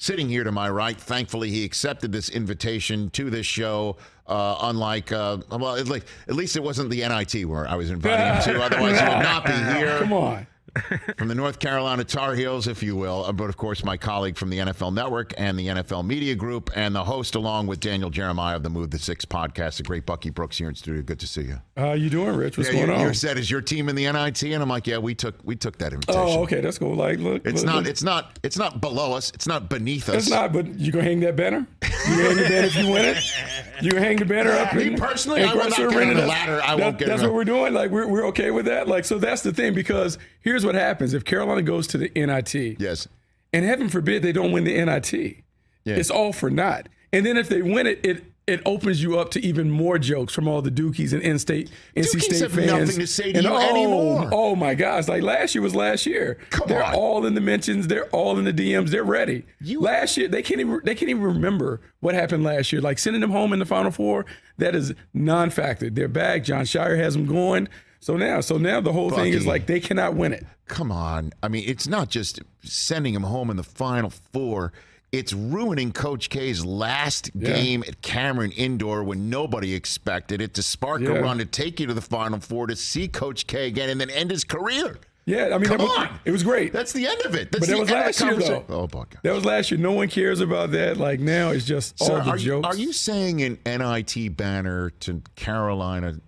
sitting here to my right. Thankfully, he accepted this invitation to this show. Unlike, at least it wasn't the NIT where I was inviting him to. Otherwise, he would not be here. Come on. From the North Carolina Tar Heels, if you will, but of course my colleague from the NFL Network and the NFL Media Group, and the host along with Daniel Jeremiah of the Move the Six podcast, the great Bucky Brooks here in studio. Good to see you. How you doing, Rich? What's going on? You said, is your team in the NIT? And I'm like, yeah, we took that invitation. Oh, okay, that's cool. Like, look, it's not below us. It's not beneath us. It's not. But you gonna hang that banner? You gonna hang the banner if you win it? You gonna hang the banner up? Me personally, I will not get on the ladder. I won't get. That's what we're doing. Like we're okay with that. Like so, that's the thing because here's what happens if Carolina goes to the NIT. Yes. And heaven forbid they don't win the NIT. Yes. It's all for naught. And then if they win it, it opens you up to even more jokes from all the Dukies and NC State fans. Have nothing to say to you anymore. Oh my gosh! Like last year was last year. They're all in the mentions. They're all in the DMs. They're ready. Last year they can't even remember what happened last year. Like sending them home in the Final Four. That is non-factor. They're back. John Shire has them going. So now the whole thing is like they cannot win it. Come on. I mean, it's not just sending him home in the Final Four. It's ruining Coach K's last game at Cameron Indoor when nobody expected it to spark a run to take you to the Final Four to see Coach K again and then end his career. Yeah, I mean, it was great. That's the end of it. But that was last year, though. Oh, Bucky. That was last year. No one cares about that. Like, now it's just all the jokes. Are you saying an NIT banner to Carolina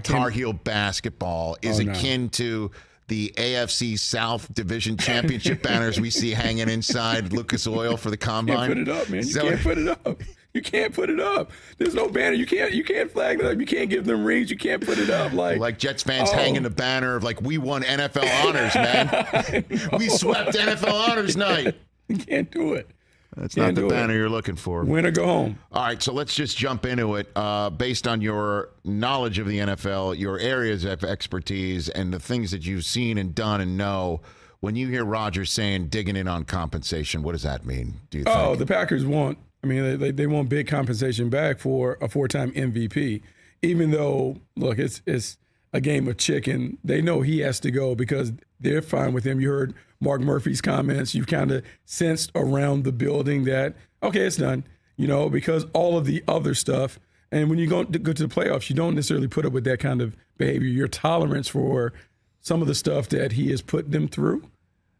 Tar Heel basketball is akin to the AFC South Division Championship banners we see hanging inside Lucas Oil for the Combine? You can't put it up, man. You can't put it up. You can't put it up. There's no banner. You can't flag it up. You can't give them rings. You can't put it up. Like Jets fans hanging the banner of we won NFL honors, man. We swept NFL honors night. You can't do it. That's not the banner you're looking for. Win or go home. All right, so let's just jump into it. Based on your knowledge of the NFL, your areas of expertise, and the things that you've seen and done and know, when you hear Rodgers saying digging in on compensation, what does that mean, do you think? Oh, the Packers want, they want big compensation back for a 4-time MVP. Even though, look, it's a game of chicken. They know he has to go because they're fine with him. You heard Mark Murphy's comments. You've kind of sensed around the building that, okay, it's done, because all of the other stuff. And when you go to the playoffs, you don't necessarily put up with that kind of behavior. Your tolerance for some of the stuff that he has put them through,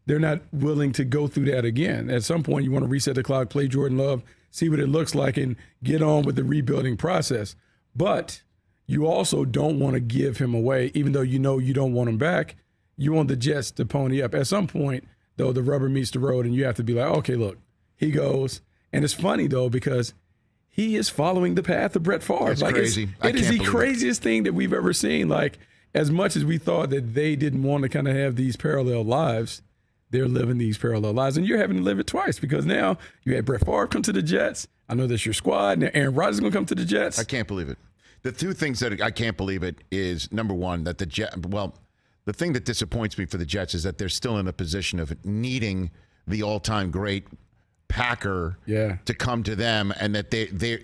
they're not willing to go through that again. At some point, you want to reset the clock, play Jordan Love, see what it looks like, and get on with the rebuilding process. But you also don't want to give him away, even though you don't want him back. You want the Jets to pony up. At some point, though, the rubber meets the road, and you have to be like, okay, look, he goes. And it's funny, though, because he is following the path of Brett Favre. That's crazy. It is the craziest thing that we've ever seen. Like, as much as we thought that they didn't want to kind of have these parallel lives, they're living these parallel lives. And you're having to live it twice because now you had Brett Favre come to the Jets. I know that's your squad. Now Aaron Rodgers is going to come to the Jets. I can't believe it. The two things that I can't believe it is, number one, that the thing that disappoints me for the Jets is that they're still in a position of needing the all-time great Packer to come to them, and that they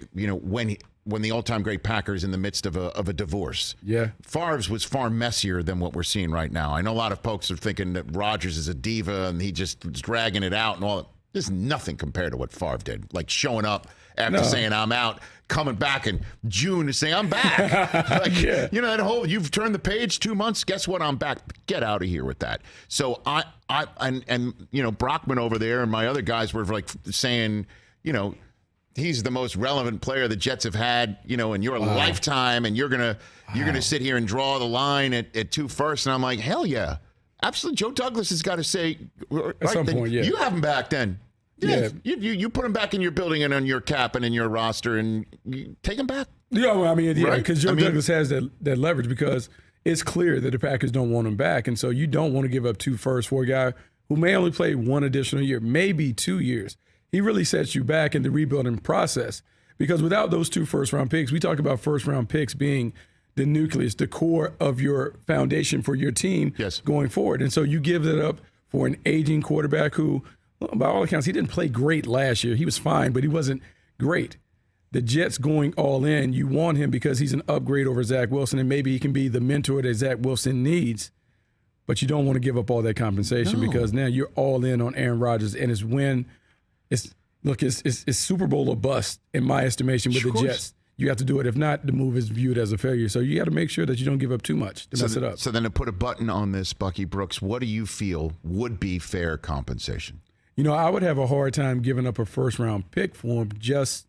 when the all-time great Packer is in the midst of a divorce. Yeah, Favre's was far messier than what we're seeing right now. I know a lot of folks are thinking that Rodgers is a diva and he just was dragging it out and all that. There's nothing compared to what Favre did, like showing up after saying I'm out, coming back in June to say I'm back. That whole you've turned the page 2 months. Guess what? I'm back. Get out of here with that. So Brockman over there and my other guys were saying, he's the most relevant player the Jets have had, in your lifetime, and you're gonna sit here and draw the line at 2 first. And I'm like, hell yeah. Absolutely. Joe Douglas has got to say, at some point, you have him back then. Yeah. You put him back in your building and on your cap and in your roster and you take him back. Yeah, well, because Joe Douglas has that leverage because it's clear that the Packers don't want him back. And so you don't want to give up 2 firsts for a guy who may only play 1 additional year, maybe 2 years. He really sets you back in the rebuilding process because without those 2 first-round picks, we talk about first-round picks being the nucleus, the core of your foundation for your team going forward. And so you give that up for an aging quarterback who, by all accounts, he didn't play great last year. He was fine, but he wasn't great. The Jets going all in, you want him because he's an upgrade over Zach Wilson, and maybe he can be the mentor that Zach Wilson needs. But you don't want to give up all that compensation because now you're all in on Aaron Rodgers, and it's look, it's Super Bowl or bust in my estimation with the Jets. You have to do it. If not, the move is viewed as a failure. So you got to make sure that you don't give up too much to mess it up. So then to put a button on this, Bucky Brooks, what do you feel would be fair compensation? I would have a hard time giving up a first-round pick for him just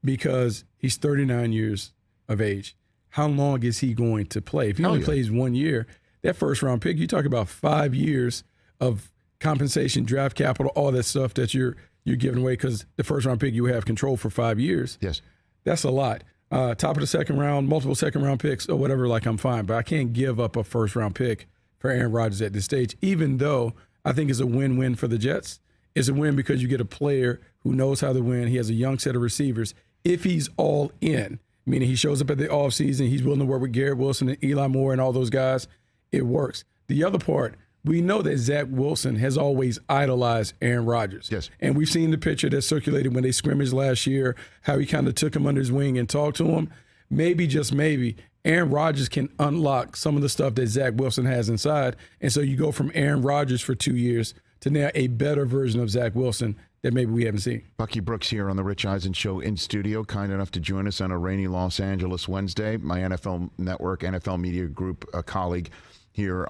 because he's 39 years of age. How long is he going to play? If he only plays 1 year, that first-round pick, you talk about 5 years of compensation, draft capital, all that stuff that you're giving away because the first-round pick you have control for 5 years. Yes. That's a lot. Top of the second round, multiple second-round picks or whatever, I'm fine. But I can't give up a first-round pick for Aaron Rodgers at this stage, even though I think it's a win-win for the Jets. It's a win because you get a player who knows how to win. He has a young set of receivers. If he's all in, meaning he shows up at the offseason, he's willing to work with Garrett Wilson and Eli Moore and all those guys, it works. The other part, we know that Zach Wilson has always idolized Aaron Rodgers. Yes. And we've seen the picture that circulated when they scrimmaged last year, how he kind of took him under his wing and talked to him. Maybe, just maybe, Aaron Rodgers can unlock some of the stuff that Zach Wilson has inside. And so you go from Aaron Rodgers for 2 years to now a better version of Zach Wilson that maybe we haven't seen. Bucky Brooks here on the Rich Eisen Show in studio, kind enough to join us on a rainy Los Angeles Wednesday. My NFL Network, NFL Media Group colleague here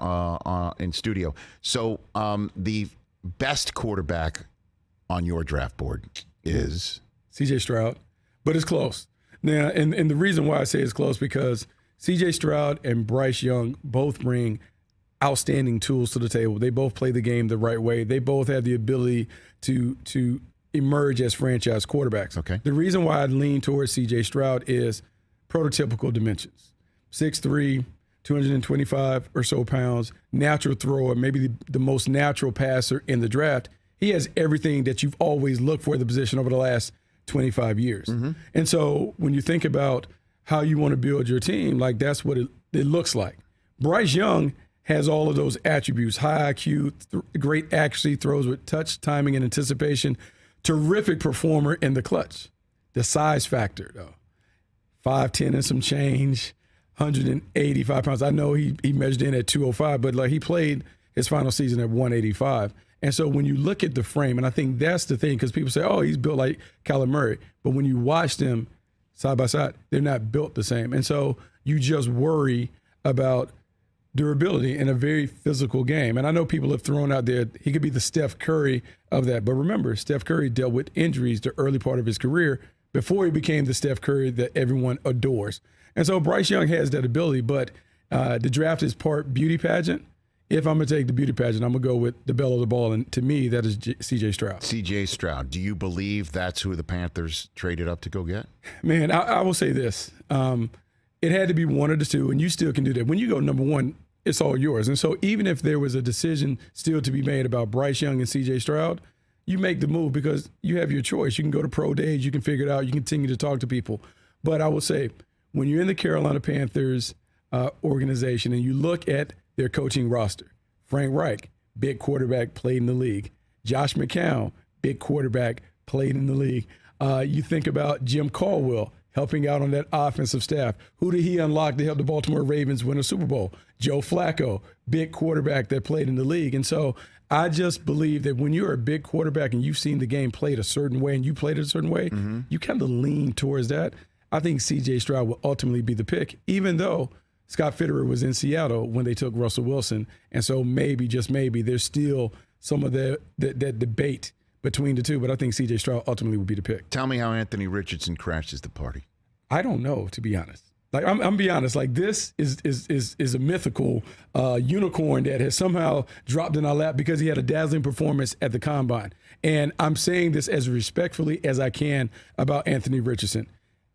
in studio. So the best quarterback on your draft board is? C.J. Stroud, but it's close. Now, and the reason why I say it's close because C.J. Stroud and Bryce Young both bring outstanding tools to the table. They both play the game the right way. They both have the ability to emerge as franchise quarterbacks. Okay. The reason why I lean towards C.J. Stroud is prototypical dimensions. 6'3", 225 or so pounds, natural thrower, maybe the most natural passer in the draft. He has everything that you've always looked for in the position over the last 25 years. Mm-hmm. And so when you think about how you want to build your team, that's what it looks like. Bryce Young has all of those attributes, high IQ, great accuracy, throws with touch, timing, and anticipation. Terrific performer in the clutch. The size factor, though. 5'10" and some change, 185 pounds. I know he measured in at 205, but he played his final season at 185. And so when you look at the frame, and I think that's the thing, because people say, oh, he's built like Kyler Murray. But when you watch them side by side, they're not built the same. And so you just worry about durability in a very physical game. And I know people have thrown out there, he could be the Steph Curry of that. But remember, Steph Curry dealt with injuries the early part of his career before he became the Steph Curry that everyone adores. And so Bryce Young has that ability, but the draft is part beauty pageant. If I'm going to take the beauty pageant, I'm going to go with the belle of the ball. And to me, that is C.J. Stroud. C.J. Stroud. Do you believe that's who the Panthers traded up to go get? Man, I will say this. It had to be one of the two, and you still can do that. When you go number one, it's all yours. And so even if there was a decision still to be made about Bryce Young and C.J. Stroud, you make the move because you have your choice. You can go to pro days. You can figure it out. You can continue to talk to people. But I will say, when you're in the Carolina Panthers organization and you look at their coaching roster, Frank Reich, big quarterback, played in the league. Josh McCown, big quarterback, played in the league. You think about Jim Caldwell helping out on that offensive staff. Who did he unlock to help the Baltimore Ravens win a Super Bowl? Joe Flacco, big quarterback that played in the league. And so I just believe that when you're a big quarterback and you've seen the game played a certain way and you played it a certain way, you kind of lean towards that. I think C.J. Stroud will ultimately be the pick, even though Scott Fitterer was in Seattle when they took Russell Wilson. And so maybe, just maybe, there's still some of that debate between the two. But I think C.J. Stroud ultimately will be the pick. Tell me how Anthony Richardson crashes the party. I don't know, to be honest. I'm be honest. This is a mythical unicorn that has somehow dropped in our lap because he had a dazzling performance at the Combine. And I'm saying this as respectfully as I can about Anthony Richardson.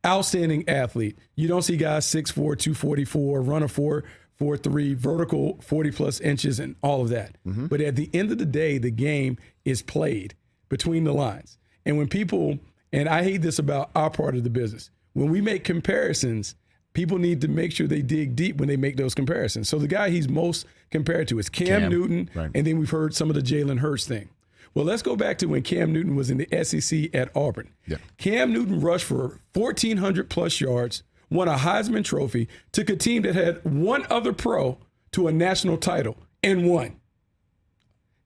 Outstanding athlete. You don't see guys 6'4", 244, run a 4.43, vertical 40-plus inches, and all of that. Mm-hmm. But at the end of the day, the game is played between the lines. And when people, and I hate this about our part of the business, when we make comparisons, people need to make sure they dig deep when they make those comparisons. So the guy he's most compared to is Cam Newton, right. And then we've heard some of the Jalen Hurts thing. Well, let's go back to when Cam Newton was in the SEC at Auburn. Yeah. Cam Newton rushed for 1,400-plus yards, won a Heisman Trophy, took a team that had one other pro to a national title, and won.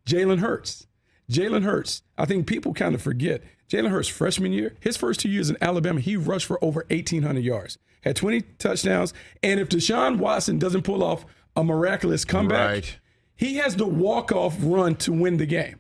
Jalen Hurts. Jalen Hurts, I think people kind of forget. Jalen Hurts' freshman year, his first 2 years in Alabama, he rushed for over 1,800 yards, had 20 touchdowns. And if Deshaun Watson doesn't pull off a miraculous comeback, he has the walk-off run to win the game.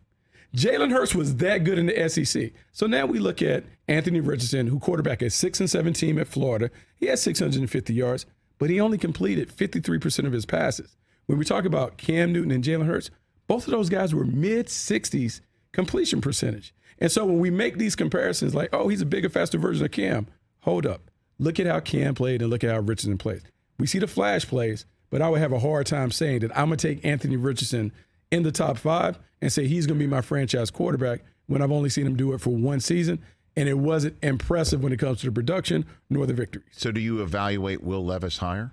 Jalen Hurts was that good in the SEC. So now we look at Anthony Richardson, who quarterback a 6-7 team at Florida. He had 650 yards, but he only completed 53% of his passes. When we talk about Cam Newton and Jalen Hurts, both of those guys were mid-60s completion percentage. And so when we make these comparisons like, oh, he's a bigger, faster version of Cam, hold up. Look at how Cam played and look at how Richardson played. We see the flash plays, but I would have a hard time saying that I'm going to take Anthony Richardson in the top 5 and say he's going to be my franchise quarterback when I've only seen him do it for one season, and it wasn't impressive when it comes to the production nor the victories. So do you evaluate Will Levis higher?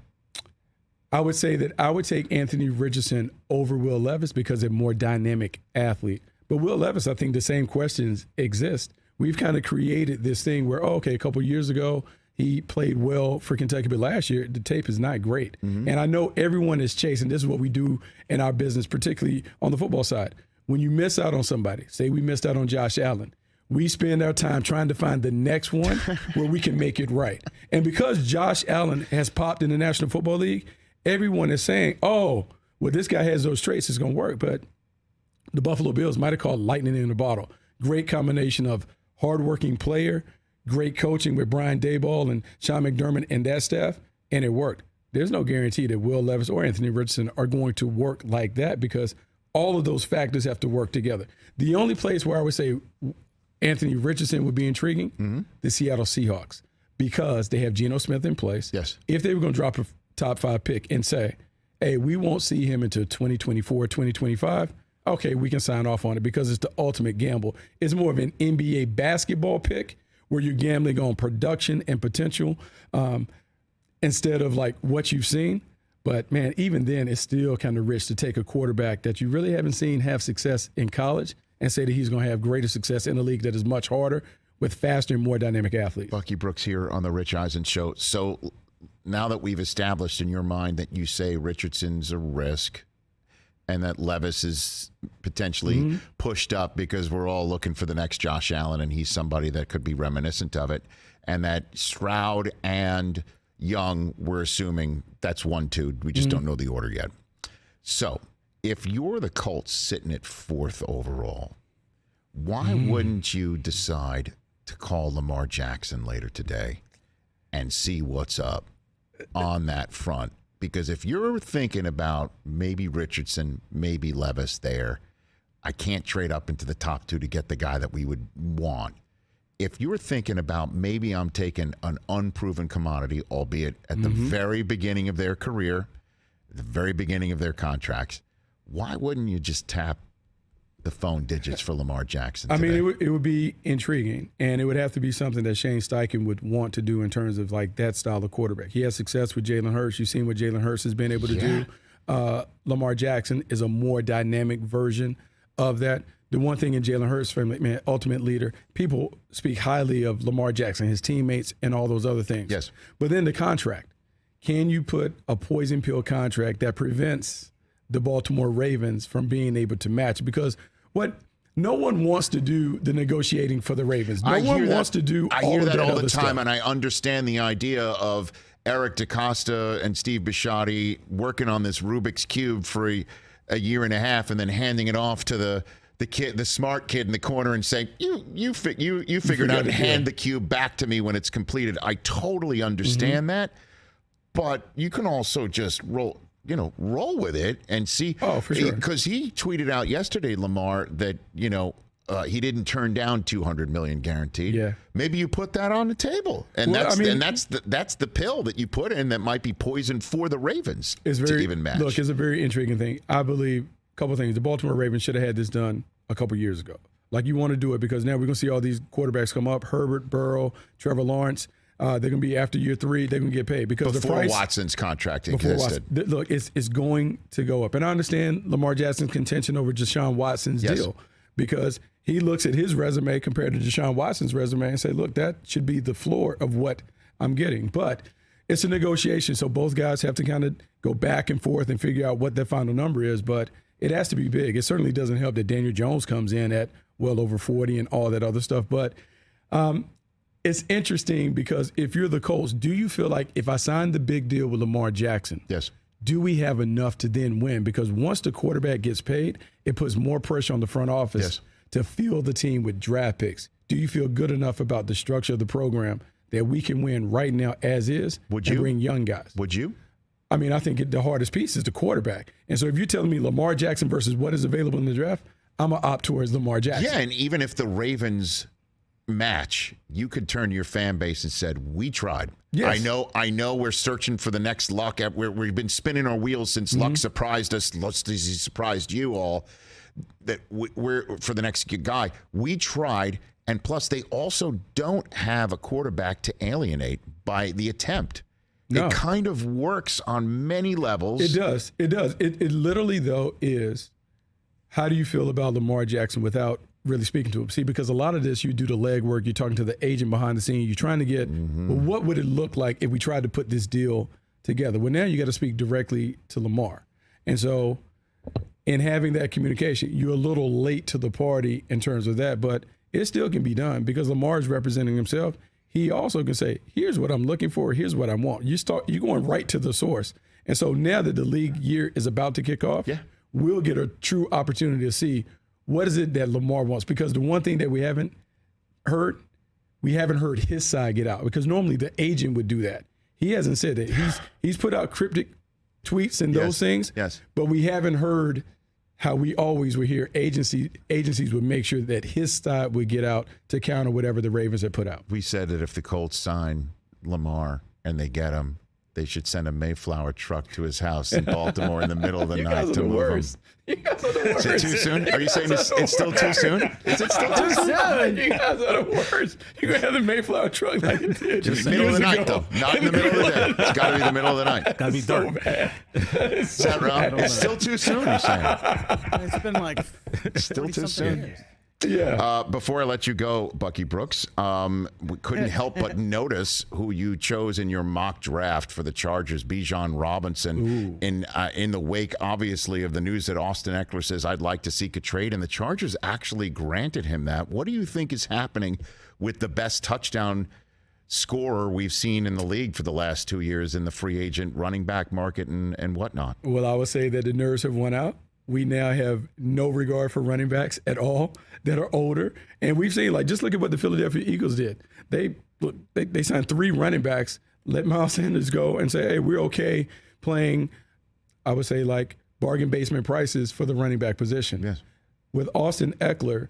I would say that I would take Anthony Richardson over Will Levis because they're a more dynamic athlete. But Will Levis, I think the same questions exist. We've kind of created this thing where, a couple years ago, he played well for Kentucky, but last year, the tape is not great. Mm-hmm. And I know everyone is chasing. This is what we do in our business, particularly on the football side. When you miss out on somebody, say we missed out on Josh Allen, we spend our time trying to find the next one where we can make it right. And because Josh Allen has popped in the National Football League, everyone is saying, this guy has those traits, it's going to work. But the Buffalo Bills might have called lightning in a bottle. Great combination of hardworking player, great coaching with Brian Daboll and Sean McDermott and that staff, and it worked. There's no guarantee that Will Levis or Anthony Richardson are going to work like that because all of those factors have to work together. The only place where I would say Anthony Richardson would be intriguing, the Seattle Seahawks, because they have Geno Smith in place. Yes. If they were going to drop a top 5 pick and say, hey, we won't see him until 2024, 2025, okay, we can sign off on it because it's the ultimate gamble. It's more of an NBA basketball pick where you're gambling on production and potential instead of like what you've seen. But, man, even then, it's still kind of rich to take a quarterback that you really haven't seen have success in college and say that he's going to have greater success in a league that is much harder with faster and more dynamic athletes. Bucky Brooks here on the Rich Eisen Show. So now that we've established in your mind that you say Richardson's a risk and that Levis is potentially pushed up because we're all looking for the next Josh Allen and he's somebody that could be reminiscent of it, and that Stroud and Young, we're assuming that's 1-2. We just don't know the order yet. So if you're the Colts sitting at 4th overall, why wouldn't you decide to call Lamar Jackson later today and see what's up on that front? Because if you're thinking about maybe Richardson, maybe Levis there, I can't trade up into the top 2 to get the guy that we would want. If you're thinking about maybe I'm taking an unproven commodity, albeit at the very beginning of their career, the very beginning of their contracts, why wouldn't you just tap the phone digits for Lamar Jackson today? I mean, it would be intriguing, and it would have to be something that Shane Steichen would want to do in terms of like that style of quarterback. He has success with Jalen Hurts. You've seen what Jalen Hurts has been able to do. Lamar Jackson is a more dynamic version of that. The one thing in Jalen Hurts' family, man, ultimate leader, people speak highly of Lamar Jackson, his teammates, and all those other things. Yes. But then the contract. Can you put a poison pill contract that prevents the Baltimore Ravens from being able to match? Because no one wants to do the negotiating for the Ravens. No one wants to do all of that. I hear that all the time, and I understand the idea of Eric DeCosta and Steve Bisciotti working on this Rubik's Cube for a year and a half and then handing it off to the smart kid in the corner and saying, you figured out and hand the cube back to me when it's completed. I totally understand that, but you can also just roll with it and see. Oh, for sure. Because he tweeted out yesterday, Lamar, that, he didn't turn down $200 million guaranteed. Yeah. Maybe you put that on the table, and that's the pill that you put in that might be poison for the Ravens to even match. Look, it's a very intriguing thing. I believe a couple of things. The Baltimore Ravens should have had this done a couple years ago. Like, you want to do it because now we're going to see all these quarterbacks come up: Herbert, Burrow, Trevor Lawrence. They're going to be after year 3. They're going to get paid because before the price. Watson's contract existed. Look, it's going to go up, and I understand Lamar Jackson's contention over Deshaun Watson's deal because he looks at his resume compared to Deshaun Watson's resume and say, look, that should be the floor of what I'm getting. But it's a negotiation, so both guys have to kind of go back and forth and figure out what their final number is. But it has to be big. It certainly doesn't help that Daniel Jones comes in at well over 40 and all that other stuff. But it's interesting because if you're the Colts, do you feel like if I signed the big deal with Lamar Jackson, yes, do we have enough to then win? Because once the quarterback gets paid, it puts more pressure on the front office to fill the team with draft picks. Do you feel good enough about the structure of the program that we can win right now as is and bring young guys? Would you? I mean, I think the hardest piece is the quarterback. And so if you're telling me Lamar Jackson versus what is available in the draft, I'm going to opt towards Lamar Jackson. Yeah, and even if the Ravens match, you could turn to your fan base and said, we tried. Yes. I know we're searching for the next Luck. We've been spinning our wheels since Luck surprised us. He surprised you all. That we're for the next guy. We tried, and plus they also don't have a quarterback to alienate by the attempt. No. It kind of works on many levels. It does. It literally, though, is how do you feel about Lamar Jackson without really speaking to him? See, because a lot of this, you do the legwork, you're talking to the agent behind the scene, you're trying to get, well, what would it look like if we tried to put this deal together? Well, now you got to speak directly to Lamar. And so in having that communication, you're a little late to the party in terms of that, but it still can be done because Lamar is representing himself. He also can say, here's what I'm looking for, here's what I want. You're going right to the source. And so now that the league year is about to kick off, we'll get a true opportunity to see what is it that Lamar wants. Because the one thing that we haven't heard his side get out. Because normally the agent would do that. He hasn't said that. He's put out cryptic tweets and those things. Yes. But we haven't heard how we always would hear agencies would make sure that his side would get out to counter whatever the Ravens had put out. We said that if the Colts sign Lamar and they get him, they should send a Mayflower truck to his house in Baltimore in the middle of the night to move him. You guys are the worst. Is it too soon? Are you saying it's still too soon? Is it still too soon? You guys are the worst. You're going to have the Mayflower truck like it did. Just middle of the night, though. Not in the middle of the day. It's got to be the middle of the night. Got to be dark. So bad. Is that wrong? It's still too soon, you're saying? It's been like still too soon. Years. Yeah. Before I let you go, Bucky Brooks, we couldn't help but notice who you chose in your mock draft for the Chargers, Bijan Robinson, in the wake, obviously, of the news that Austin Eckler says, I'd like to seek a trade, and the Chargers actually granted him that. What do you think is happening with the best touchdown scorer we've seen in the league for the last 2 years in the free agent running back market and whatnot? Well, I would say that the nerves have won out. We now have no regard for running backs at all that are older. And we've seen, like, just look at what the Philadelphia Eagles did. They signed 3 running backs, let Miles Sanders go and say, hey, we're okay playing, I would say, like, bargain basement prices for the running back position. Yes. With Austin Eckler,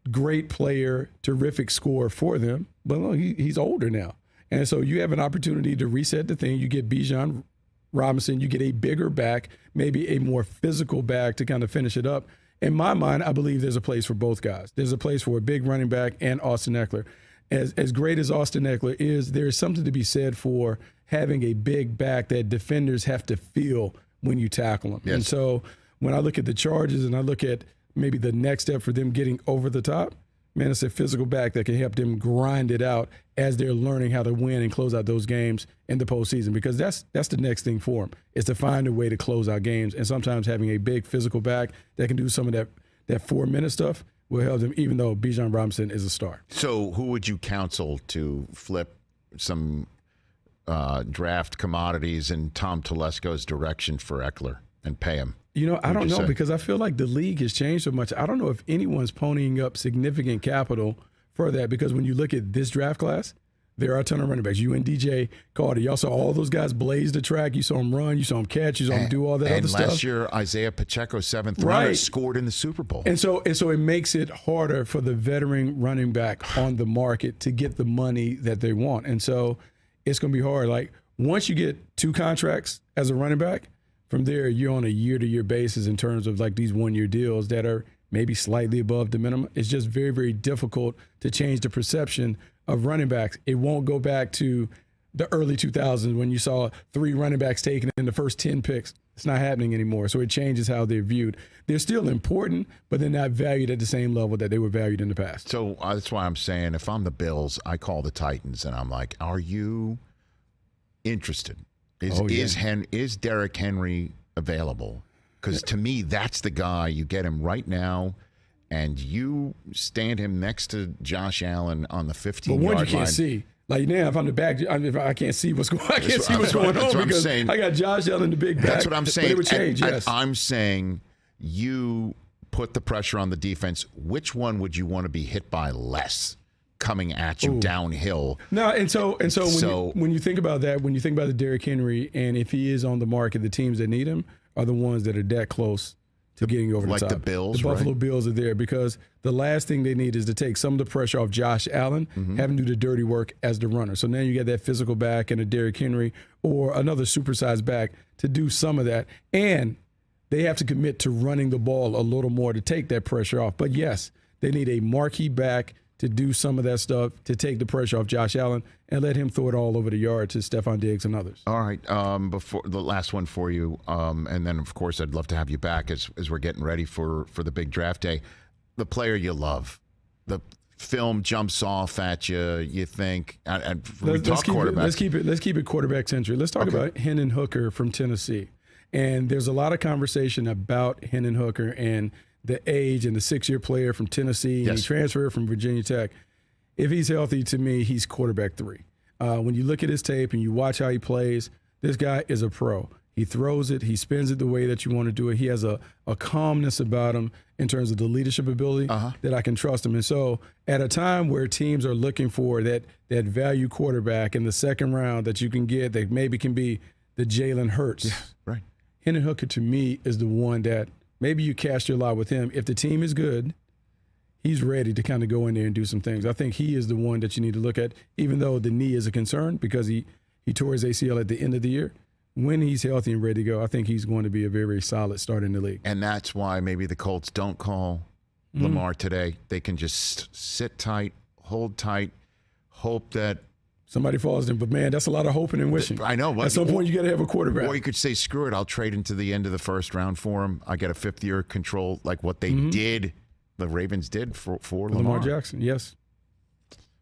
great player, terrific scorer for them, but look, he's older now. And so you have an opportunity to reset the thing. You get Bijan Robinson, you get a bigger back, maybe a more physical back to kind of finish it up. In my mind, I believe there's a place for both guys. There's a place for a big running back and Austin Eckler. As great as Austin Eckler is, there's something to be said for having a big back that defenders have to feel when you tackle them. Yes. And so when I look at the Chargers and I look at maybe the next step for them getting over the top, man, it's a physical back that can help them grind it out as they're learning how to win and close out those games in the postseason, because that's the next thing for them, is to find a way to close out games. And sometimes having a big physical back that can do some of that 4-minute stuff will help them, even though Bijan Robinson is a star. So who would you counsel to flip some draft commodities in Tom Telesco's direction for Eckler and pay him? You know, I don't know, because I feel like the league has changed so much. I don't know if anyone's ponying up significant capital for that, because when you look at this draft class, there are a ton of running backs. You and DJ Carter, y'all saw all those guys blaze the track. You saw them run. You saw them catch. You saw them do all that other stuff. And last year, Isaiah Pacheco, 7th rounder, scored in the Super Bowl. And so it makes it harder for the veteran running back on the market to get the money that they want. And so it's going to be hard. Like, once you get 2 contracts as a running back, from there, you're on a year-to-year basis in terms of like these 1-year deals that are maybe slightly above the minimum. It's just very, very difficult to change the perception of running backs. It won't go back to the early 2000s when you saw 3 running backs taken in the first 10 picks. It's not happening anymore. So it changes how they're viewed. They're still important, but they're not valued at the same level that they were valued in the past. So that's why I'm saying, if I'm the Bills, I call the Titans and I'm like, are you interested? Is Derrick Henry available? Because to me, that's the guy. You get him right now, and you stand him next to Josh Allen on the 15-yard line. But one you can't see. Like now, if I'm the back, I can't see what's going. I can't see what's going on because I got Josh Allen the big back. That's what I'm saying. But it would change. Yes, I'm saying you put the pressure on the defense. Which one would you want to be hit by less coming at you downhill? No, and so when you think about that, when you think about the Derrick Henry, and if he is on the market, the teams that need him are the ones that are that close to getting over the top. Like the Bills, the Buffalo right? Bills are there because the last thing they need is to take some of the pressure off Josh Allen, having to do the dirty work as the runner. So now you got that physical back and a Derrick Henry or another supersized back to do some of that. And they have to commit to running the ball a little more to take that pressure off. But yes, they need a marquee back to do some of that stuff, to take the pressure off Josh Allen and let him throw it all over the yard to Stephon Diggs and others. All right. Before the last one for you, and then, of course, I'd love to have you back as we're getting ready for the big draft day. The player you love, the film jumps off at you, you think, and let's keep it quarterback centric. Let's talk about Hendon Hooker from Tennessee. And there's a lot of conversation about Hendon Hooker and the age and the 6-year player from Tennessee. Yes. And he transferred from Virginia Tech. If he's healthy, to me, he's quarterback 3. When you look at his tape and you watch how he plays, this guy is a pro. He throws it. He spins it the way that you want to do it. He has a calmness about him in terms of the leadership ability that I can trust him. And so at a time where teams are looking for that value quarterback in the second round that you can get that maybe can be the Jalen Hurts. Yeah, right. Hendon Hooker, to me, is the one that maybe you cast your lot with him. If the team is good, he's ready to kind of go in there and do some things. I think he is the one that you need to look at, even though the knee is a concern because he tore his ACL at the end of the year. When he's healthy and ready to go, I think he's going to be a very, very solid start in the league. And that's why maybe the Colts don't call Lamar today. They can just sit tight, hold tight, hope that somebody falls in. But, man, that's a lot of hoping and wishing. I know. At some point, you got to have a quarterback. Or you could say, screw it, I'll trade into the end of the first round for him. I get a 5th-year control like what they did, the Ravens did for Lamar Jackson, yes.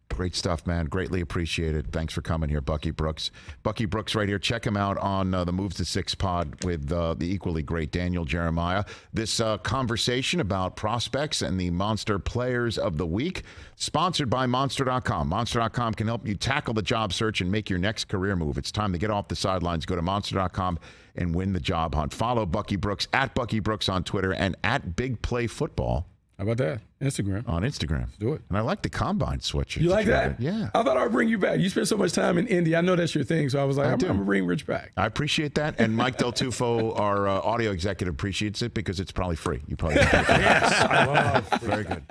Great stuff, man. Greatly appreciated. Thanks for coming here, Bucky Brooks. Bucky Brooks right here. Check him out on the Moves to 6 pod with the equally great Daniel Jeremiah. This conversation about prospects and the Monster Players of the Week, sponsored by Monster.com. Monster.com can help you tackle the job search and make your next career move. It's time to get off the sidelines. Go to Monster.com and win the job hunt. Follow Bucky Brooks at Bucky Brooks on Twitter and at Big Play Football. How about that? Instagram. On Instagram. Let's do it. And I like the combine switches. You like that? Yeah. I thought I'd bring you back. You spent so much time in Indy. I know that's your thing. So I was like, I'm going to bring Rich back. I appreciate that. And Mike Del Tufo, our audio executive, appreciates it because it's probably free. You probably Yes, I love. Very good.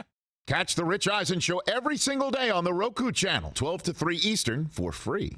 Catch the Rich Eisen Show every single day on the Roku channel, 12 to 3 Eastern for free.